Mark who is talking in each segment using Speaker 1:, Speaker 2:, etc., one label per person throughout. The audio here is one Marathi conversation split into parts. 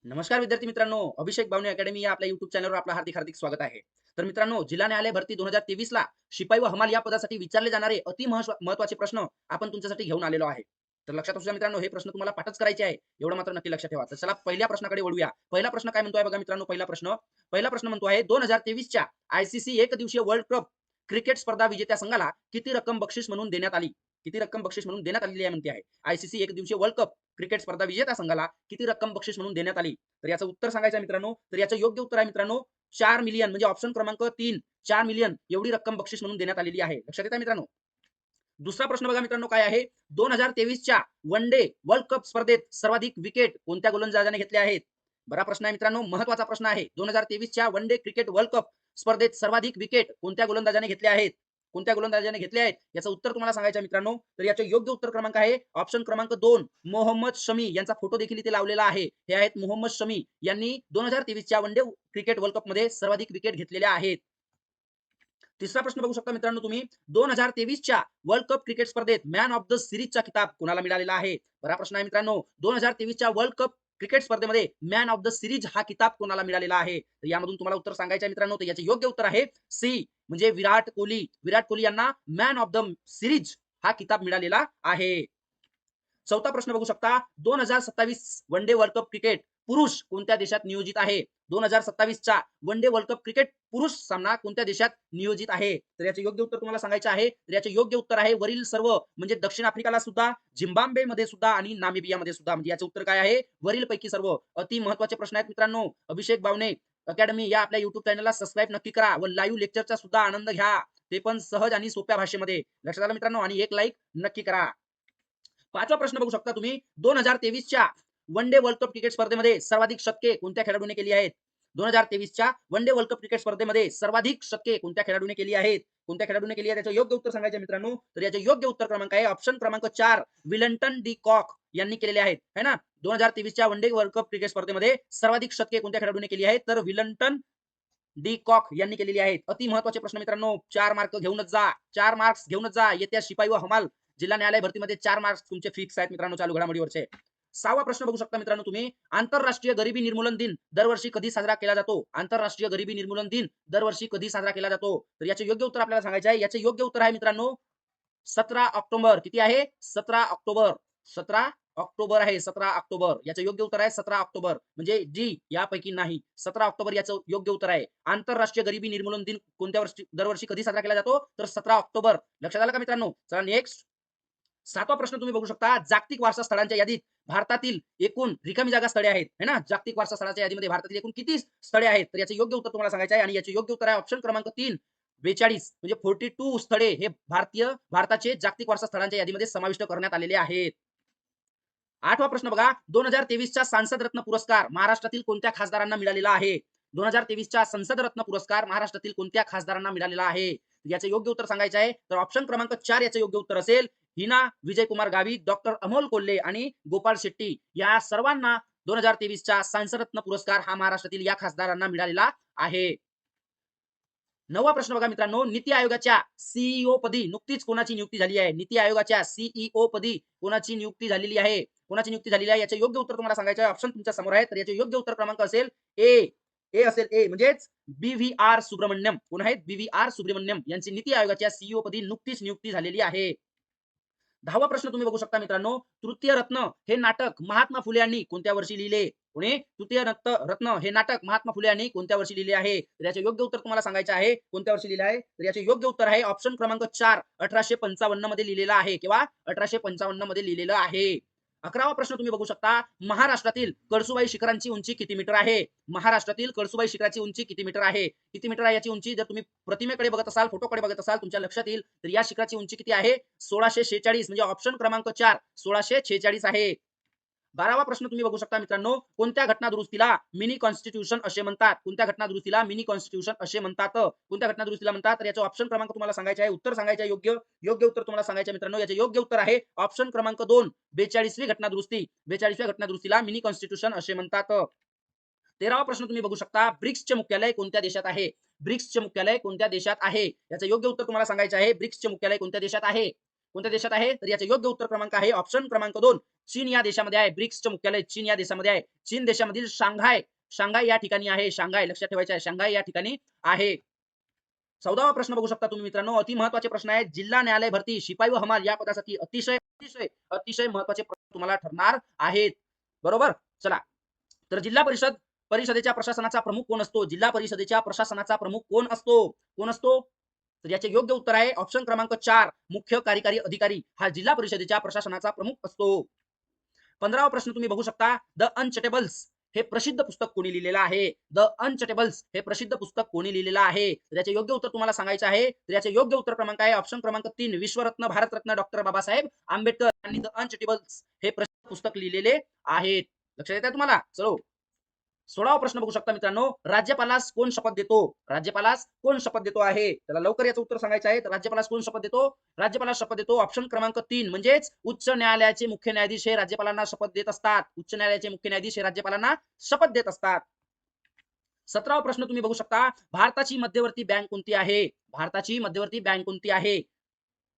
Speaker 1: नमस्कार विद्यार्थी मित्रांनो, अभिषेक बावणे अकॅडमी या आपल्या YouTube चॅनलवर आपलं हार्दिक हार्दिक स्वागत आहे. तर मित्रांनो, जिल्हा न्यायालय भरती 2023 ला शिपाई व हमाल या पदासाठी विचारले जाणारे महत्त्वाचे प्रश्न आपण तुमच्यासाठी घेऊन आलेलो आहे. तर लक्षात असू द्या मित्रांनो, हे प्रश्न तुम्हाला पाठच करायचे आहे. एवढं मात्र नक्की लक्षात ठेवा. तर चला पहिल्या प्रश्नाकडे वळूया. पहिला प्रश्न काय म्हणतोय बघा मित्रांनो, पहिला प्रश्न म्हणतो आहे 2023 च्या आयसीसी एकदिवसीय वर्ल्ड कप क्रिकेट स्पर्धा विजेत्या संघाला किती रक्कम बक्षीस म्हणून देण्यात आली? किती रक्कम बक्षीस म्हणून देण्यात आलेली आहे म्हणते आहे. आयसीसी एकदिवसीय वर्ल्ड कप क्रिकेट स्पर्धा विजेत्या संघाला किती रक्कम बक्षीस म्हणून देण्यात आली? तर याचं उत्तर सांगायचं आहे मित्रांनो. तर याचं योग्य उत्तर आहे मित्रांनो 4 मिलियन म्हणजे ऑप्शन क्रमांक 3 4 मिलियन एवढी रक्कम बक्षीस म्हणून देण्यात आलेली आहे. लक्षात येत आहे मित्रांनो. दुसरा प्रश्न बघा मित्रांनो काय आहे 2023 च्या वन डे वर्ल्ड कप स्पर्धेत सर्वाधिक विकेट कोणत्या गोलंदाजाने घेतल्या आहेत? बरा प्रश्न आहे मित्रांनो, महत्वाचा प्रश्न आहे. 2023 च्या one day cricket world cup स्पर्धेत सर्वाधिक विकेट कोणत्या गोलंदाजाने घेतल्या आहेत? कोणत्या गोलंदाजाने घेतल्या आहेत याचं उत्तर तुम्हाला सांगायचं आहे मित्रांनो. तर याचं योग्य उत्तर क्रमांक आहे ऑप्शन क्रमांक 2 मोहम्मद शमी यांचा फोटो देखील इथे लावलेला आहे. हे आहेत मोहम्मद शमी यांनी 2023 च्या one day cricket world cup मध्ये सर्वाधिक विकेट घेतलेल्या आहेत. तिसरा प्रश्न बघू शकता मित्रांनो तुम्ही 2023 च्या वर्ल्ड कप क्रिकेट स्पर्धेत मॅन ऑफ द सिरीजचा किताब कोणाला मिळालेला आहे? बरा प्रश्न आहे मित्रांनो. 2023 च्या वर्ल्ड कप क्रिकेट स्पर्धेमध्ये मॅन ऑफ द सिरीज हा किताब कोणाला मिळालेला आहे? तर यामधून तुम्हाला उत्तर सांगायचं आहे मित्रांनो. तर याचे योग्य उत्तर आहे सी म्हणजे विराट कोहली. विराट कोहली यांना मॅन ऑफ द सिरीज हा किताब मिळालेला आहे. चौथा प्रश्न बघू शकता 2027 one day world cup cricket पुरुष कोणत्या देशात नियोजित आहे? 2027 चा one day world cup cricket पुरुष सामना कोणत्या देशात नियोजित आहे? तर याचे योग्य उत्तर तुम्हाला सांगायचे आहे. तर याचे योग्य उत्तर आहे वरील सर्व म्हणजे दक्षिण आफ्रिकाला सुद्धा, झिम्बाब्वे मध्ये सुद्धा आणि नामिबिया मध्ये सुद्धा. म्हणजे याचे उत्तर काय आहे? वरील पैकी सर्व. अति महत्वाचे प्रश्न आहेत मित्रांनो. अभिषेक बावणे अकॅडमी या आपल्या युट्यूब चॅनलला सबस्क्राईब नक्की करा व लाईव्ह लेक्चरचा सुद्धा आनंद घ्या. ते पण सहज आणि सोप्या भाषेमध्ये. लक्षात आलं मित्रांनो. आणि एक लाईक नक्की करा. पाचवा प्रश्न बघू शकता तुम्ही 2023 च्या one day world cup cricket स्पर्धेमध्ये सर्वाधिक शतके कोणत्या खेळाडूने केली आहेत? 2023 च्या one day world cup cricket स्पर्धेमध्ये सर्वाधिक शतके कोणत्या खेळाडूने केली आहेत? कोणत्या खेळाडूने केली आहे त्याचं योग्य उत्तर सांगायचं मित्रांनो. तर याचे योग्य उत्तर क्रमांक आहे ऑप्शन क्रमांक 4 विलंटन डी कॉक यांनी केलेले आहेत है ना. 2023 च्या one day world cup cricket स्पर्धेमध्ये सर्वाधिक शतके कोणत्या खेळाडूने केली आहेत? तर विलंटन डी कॉक यांनी केलेली आहेत. अति महत्वाचे प्रश्न मित्रांनो. 4 मार्क घेऊनच जा. 4 मार्क्स घेऊनच जा. येत्या शिपाई व हमाल जिल्हा न्यायालय भरतीमध्ये 4 मार्क्स तुमचे फिक्स आहेत मित्रांनो चालू घडामोडीवरचे. सहावा प्रश्न बघू शकता मित्रांनो तुम्ही आंतरराष्ट्रीय गरिबी निर्मूलन दिन दरवर्षी कधी साजरा केला जातो? आंतरराष्ट्रीय गरिबी निर्मूलन दिन दरवर्षी कधी साजरा केला जातो? तर याचे योग्य उत्तर आपल्याला सांगायचे आहे. याचे योग्य उत्तर आहे मित्रांनो 17 ऑक्टोबर. किती आहे? 17 ऑक्टोबर. 17 ऑक्टोबर आहे. 17 ऑक्टोबर. याचं योग्य उत्तर आहे 17 ऑक्टोबर. म्हणजे जी यापैकी नाही. 17 ऑक्टोबर याचं योग्य उत्तर आहे. आंतरराष्ट्रीय गरिबी निर्मूलन दिन कोणत्या वर्षी दरवर्षी कधी साजरा केला जातो? तर 17 ऑक्टोबर. लक्षात आलं का मित्रांनो? चला नेक्स्ट. सातवा प्रश्न तुम्ही बघू शकता जागतिक वारसा स्थळांच्या यादीत भारतातील एकूण रिकामी जागा स्थळे आहेत है ना. जागतिक वारसा स्थळाच्या यादीमध्ये भारतातील एकूण किती स्थळे आहेत? तर याचे योग्य उत्तर तुम्हाला सांगायचे आहे आणि याचे योग्य उत्तर आहे ऑप्शन क्रमांक 3 42 म्हणजे 42 स्थळे हे भारताचे जागतिक वारसा स्थळांच्या यादीमध्ये समाविष्ट करण्यात आलेले आहेत. आठवा प्रश्न बघा 2023 चा सांसद रत्न पुरस्कार महाराष्ट्रातील कोणत्या खासदारांना मिळालेला आहे? 2023 चा संसद रत्न पुरस्कार महाराष्ट्रातील कोणत्या खासदारांना मिळालेला आहे? याचे योग्य उत्तर सांगायचे आहे. तर ऑप्शन क्रमांक 4 याचे योग्य उत्तर असेल हिना विजयकुमार गावित, डॉक्टर अमोल कोल्हे आणि गोपाळ शेट्टी या सर्वांना 2023 चा सांसद रत्न पुरस्कार हा महाराष्ट्रातील या खासदारांना मिळालेला आहे. नववा प्रश्न बघा मित्रांनो नीती आयोगाच्या सीईओ पदी नुकतीच कोणाची नियुक्ती झाली आहे? नीती आयोगाच्या सीईओ पदी कोणाची नियुक्ती झालेली आहे? कोणाची नियुक्ती झालेली आहे याचे योग्य उत्तर तुम्हाला सांगायचे आहे. ऑप्शन तुमच्या समोर आहे. तर याचे योग्य उत्तर क्रमांक असेल ए. ए असेल ए म्हणजेच बी.व्ही.आर. सुब्रमण्यम. कोण आहेत? बी.व्ही.आर. सुब्रमण्यम यांची नीती आयोगाच्या सीईओ पदी नुकतीच नियुक्ती झालेली आहे. 10वा प्रश्न तुम्ही बघू शकता मित्रांनो तृतीय रत्न हे नाटक महात्मा फुले यांनी कोणत्या वर्षी लिहिले? कोणी? तृतीय रत्न हे नाटक महात्मा फुले यांनी कोणत्या वर्षी लिहिले आहे? तर याचे योग्य उत्तर तुम्हाला सांगायचे आहे. कोणत्या वर्षी लिहिले आहे? तर याचे योग्य उत्तर आहे ऑप्शन क्रमांक 4 1855 मध्ये लिहिलेला आहे किंवा 1855 मध्ये लिहिलेलं आहे. 11वा प्रश्न तुम्ही बघू शकता महाराष्ट्रातील कळसुबाई शिखरांची उंची किती मीटर आहे? महाराष्ट्रातील कळसुबाई शिखराची उंची किती मीटर आहे? किती मीटर आहे याची उंची? जर तुम्ही प्रतिमेकडे बघत असाल, फोटोकडे बघत असाल, तुमच्या लक्षात येईल. तर या शिखराची उंची किती आहे? 1646 म्हणजे ऑप्शन क्रमांक 4 1646 आहे. 12वा प्रश्न तुम्ही बघू शकता मित्रांनो कोणत्या घटना दुरुस्तीला मिनी कॉन्स्टिट्यूशन असे म्हणतात? कोणत्या घटना दुरुस्तीला मिनी कॉन्स्टिट्यूशन असे म्हणतात? कोणत्या घटना दुरुस्तीला म्हणतात? तर याचं ऑप्शन क्रमांक तुम्हाला सांगायचे आहे. उत्तर सांगायचे आहे योग्य. योग्य उत्तर तुम्हाला सांगायचे आहे मित्रांनो. याचे योग्य उत्तर आहे ऑप्शन क्रमांक 2 42वी घटना दुरुस्ती. 42व्या घटना दुरुस्तीला मिनी कॉन्स्टिट्यूशन असे म्हणतात. 13वा प्रश्न तुम्ही बघू शकता ब्रिक्सचे मुख्यालय कोणत्या देशात आहे? ब्रिक्सचे मुख्यालय कोणत्या देशात आहे? याचं योग्य उत्तर तुम्हाला सांगायचे आहे. ब्रिक्सचे मुख्यालय कोणत्या देशात आहे? कोणत्या देशात आहे तर याचे योग्य उत्तर क्रमांक आहे ऑप्शन क्रमांक 2 चीन या देशामध्ये आहे. ब्रिक्सचे मुख्यालय चीन या देशामध्ये आहे. चीन देशामधील शांघाय शांघाय या ठिकाणी आहे. शांघाय लक्षात ठेवायचे आहे. शांघाय या ठिकाणी आहे. 14वा प्रश्न बघू शकता तुम्ही मित्रांनो. अति महत्त्वाचे प्रश्न आहेत. जिल्हा न्यायालय भरती शिपाई व हमाल या पदासाठी अतिशय अतिशय अतिशय महत्त्वाचे प्रश्न तुम्हाला ठरणार आहेत. बरोबर? चला. तर जिल्हा परिषदेच्या प्रशासनाचा प्रमुख कोण असतो? जिल्हा परिषदेच्या प्रशासनाचा प्रमुख कोण असतो? कोण असतो? तर याचे योग्य उत्तर आहे ऑप्शन क्रमांक 4 मुख्य कार्यकारी अधिकारी हा जिल्हा परिषदेच्या प्रशासनाचा प्रमुख असतो. 15वा प्रश्न तुम्ही बघू शकता. द अनचटेबल्स हे प्रसिद्ध पुस्तक कोणी लिहिलेलं आहे? द अनचटेबल्स हे प्रसिद्ध पुस्तक कोणी लिहिलेलं आहे? तर याचे योग्य उत्तर तुम्हाला सांगायचे आहे. तर याचे योग्य उत्तर क्रमांक आहे ऑप्शन क्रमांक 3 विश्वरत्न भारतरत्न डॉक्टर बाबासाहेब आंबेडकर यांनी द अनचटेबल्स हे प्रसिद्ध पुस्तक लिहिलेले आहेत. लक्षात येत आहे तुम्हाला? चलो. 16वा प्रश्न बघू शकता मित्रांनो. राज्यपालास कोण शपथ देतो? राज्यपालास कोण शपथ देतो आहे? त्याला लवकर याचं उत्तर सांगायचं आहे. तर राज्यपालास कोण शपथ देतो? राज्यपालास शपथ देतो ऑप्शन क्रमांक 3 म्हणजेच उच्च न्यायालयाचे मुख्य न्यायाधीश हे राज्यपालांना शपथ देत असतात. उच्च न्यायालयाचे मुख्य न्यायाधीश हे राज्यपालांना शपथ देत असतात. 17वा प्रश्न तुम्ही बघू शकता. भारताची मध्यवर्ती बँक कोणती आहे? भारताची मध्यवर्ती बँक कोणती आहे?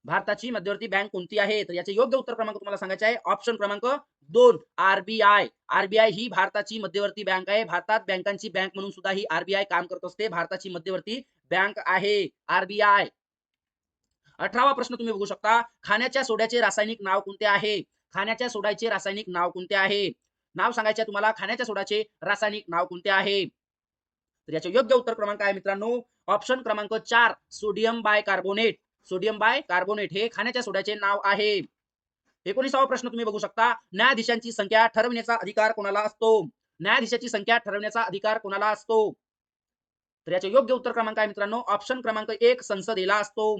Speaker 1: भारताची मध्यवर्ती बँक कोणती आहे? तर याचे योग्य उत्तर क्रमांक तुम्हाला सांगायचे आहे. ऑप्शन क्रमांक 2 आरबीआय. आरबीआय ही भारताची मध्यवर्ती बँक आहे. भारतात बँकांची बँक म्हणून सुद्धा ही आरबीआय काम करत असते. भारताची मध्यवर्ती बँक आहे आरबीआय. 18वा प्रश्न तुम्ही बघू शकता. खाण्याच्या सोड्याचे रासायनिक नाव कोणते आहे? खाण्याच्या सोड्याचे रासायनिक नाव कोणते आहे? नाव सांगायचे तुम्हाला. खाण्याच्या सोड्याचे रासायनिक नाव कोणते आहे? तर याचे योग्य उत्तर क्रमांक आहे मित्रांनो ऑप्शन क्रमांक 4 सोडियम बायकार्बोनेट. सोडियम बायकार्बोनेट हे खाण्याच्या सोड्याचे नाव आहे. 19वा प्रश्न तुम्ही बघू शकता. न्यायाधीशांची संख्या ठरवण्याचा अधिकार कोणाला असतो? न्यायाधीशाची संख्या ठरवण्याचा अधिकार कोणाला असतो? तर याचे योग्य उत्तर क्रमांक आहे मित्रांनो ऑप्शन क्रमांक 1 संसदेला असतो.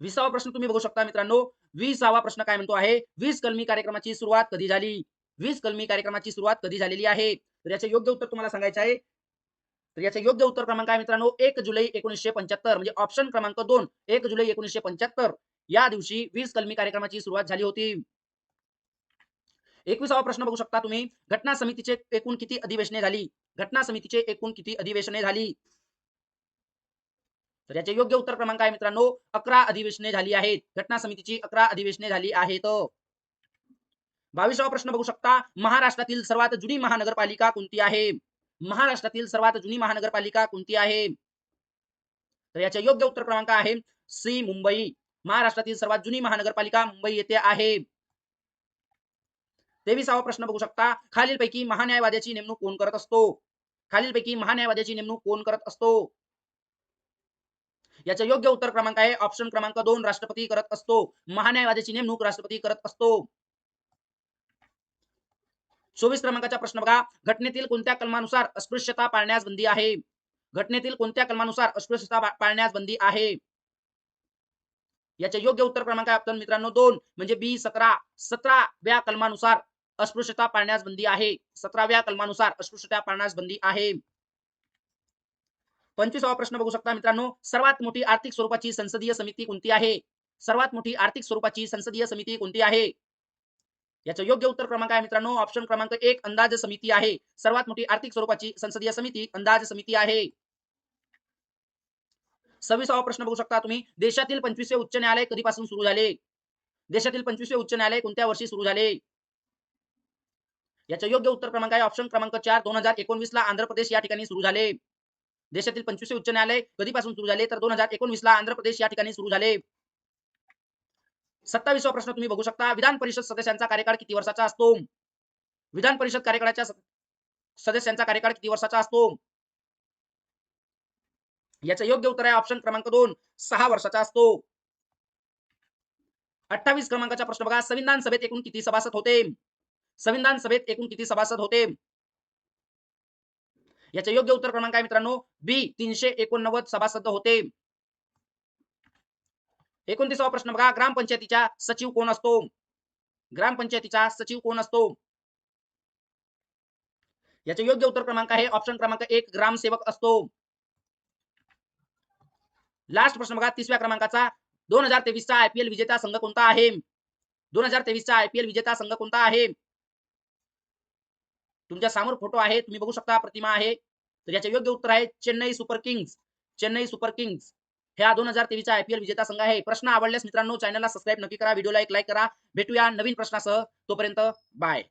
Speaker 1: 20वा प्रश्न तुम्ही बघू शकता मित्रांनो. 20वा प्रश्न काय म्हणतो आहे? 20 कलमी कार्यक्रमाची सुरुवात कधी झाली? 20 कलमी कार्यक्रमाची सुरुवात कधी झालेली आहे? तर याचे योग्य उत्तर तुम्हाला सांगायचे आहे. तर याचे योग्य उत्तर क्रमांक आहे मित्रांनो 1 जुलै 1975 म्हणजे ऑप्शन क्रमांक 2 1 जुलै 1975 या दिवशी 20 कलमी कार्यक्रमाची सुरुवात झाली होती. 21वा प्रश्न बघू शकता तुम्ही. घटना समितीचे एकूण किती अधिवेशने झाली? घटना समितीचे एकूण किती अधिवेशने झाली? तर याचे योग्य उत्तर क्रमांक आहे मित्रांनो 11 अधिवेशने झाली आहेत. घटना समितीची 11 अधिवेशने झाली आहेत. 22वा प्रश्न बघू शकता. महाराष्ट्रातील सर्वात जुनी महानगरपालिका कोणती आहे? महाराष्ट्रातील सर्वात जुनी महानगरपालिका कोणती आहे? तर याचे योग्य उत्तर क्रमांक आहे सी मुंबई. महाराष्ट्रातील सर्वात जुनी महानगरपालिका मुंबई येथे आहे. 23वा प्रश्न बघू शकता. खालीलपैकी महान्यायवाद्याची नेमणूक कोण करत असतो? खालीलपैकी महान्यायवाद्याची नेमणूक कोण करत असतो? याचे योग्य उत्तर क्रमांक आहे ऑप्शन क्रमांक 2 राष्ट्रपती करत असतो. महान्यायवाद्याची नेमणूक राष्ट्रपती करत असतो. 24 क्रमांकाचा प्रश्न बघा. घटनेतील कोणत्या कलमानुसार अस्पृश्यता पाळण्यास बंदी आहे? घटनेतील कोणत्या कलमानुसार अस्पृश्यता पाळण्यास बंदी आहे? याचे योग्य उत्तर क्रमांक आहे ऑप्शन मित्रांनो 2 म्हणजे बी 17. 17व्या कलमानुसार अस्पृश्यता पाळण्यास बंदी आहे. 17व्या कलमानुसार अस्पृश्यता पाळण्यास बंदी आहे. 25वा प्रश्न बघू शकता मित्रांनो. सर्वात मोठी आर्थिक स्वरूपाची संसदीय समिती कोणती आहे? सर्वात मोठी आर्थिक स्वरूपाची संसदीय समिती कोणती आहे? याचं योग्य उत्तर क्रमांक आहे मित्रांनो ऑप्शन क्रमांक 1 अंदाज समिती आहे. सर्वात मोठी आर्थिक स्वरूपाची संसदीय समिती अंदाज समिती आहे. 26वा प्रश्न बघू शकता तुम्ही. देशातील 25वे उच्च न्यायालय कधीपासून सुरू झाले? देशातील 25वे उच्च न्यायालय कोणत्या वर्षी सुरू झाले? याचं योग्य उत्तर क्रमांक आहे ऑप्शन क्रमांक 4 2019 ला आंध्र प्रदेश या ठिकाणी सुरू झाले. देशातील 25वे उच्च न्यायालय कधीपासून सुरू झाले तर 2019 ला आंध्र प्रदेश या ठिकाणी सुरू झाले. 27वा प्रश्न तुम्ही बघू शकता. विधान परिषद सदस्यांचा कार्यकाळ किती वर्षाचा असतो? विधान परिषद कार्यकाळाच्या सदस्यांचा कार्यकाळ किती वर्षाचा असतो? याचं योग्य उत्तर आहे ऑप्शन क्रमांक 2 6 वर्षाचा असतो. 28 क्रमांकाचा प्रश्न बघा. संविधान सभेत एकूण किती सभासद होते? संविधान सभेत एकूण किती सभासद होते? याचे योग्य उत्तर क्रमांक आहे मित्रांनो बी 389 सभासद होते. 29वा प्रश्न बघा. ग्रामपंचायतीचा सचिव कोण असतो? ग्रामपंचायतीचा सचिव कोण असतो? याचे योग्य उत्तर क्रमांक आहे ऑप्शन क्रमांक 1 ग्रामसेवक असतो. लास्ट प्रश्न बघा 30व्या क्रमांकाचा. 2023 चा आयपीएल विजेता संघ कोणता आहे? 2023 चा आयपीएल विजेता संघ कोणता आहे? तुमच्या समोर फोटो आहे, तुम्ही बघू शकता, प्रतिमा आहे. तर याचे योग्य उत्तर आहे Chennai super Kings. Chennai super Kings. हा 2023चा आयपीएल विजेता संघ आहे. प्रश्न आवडल्यास मित्रांनो चॅनलला सबस्क्राईब नक्की करा. व्हिडिओला एक लाईक करा. भेटूया नवीन प्रश्नासह. तोपर्यंत बाय.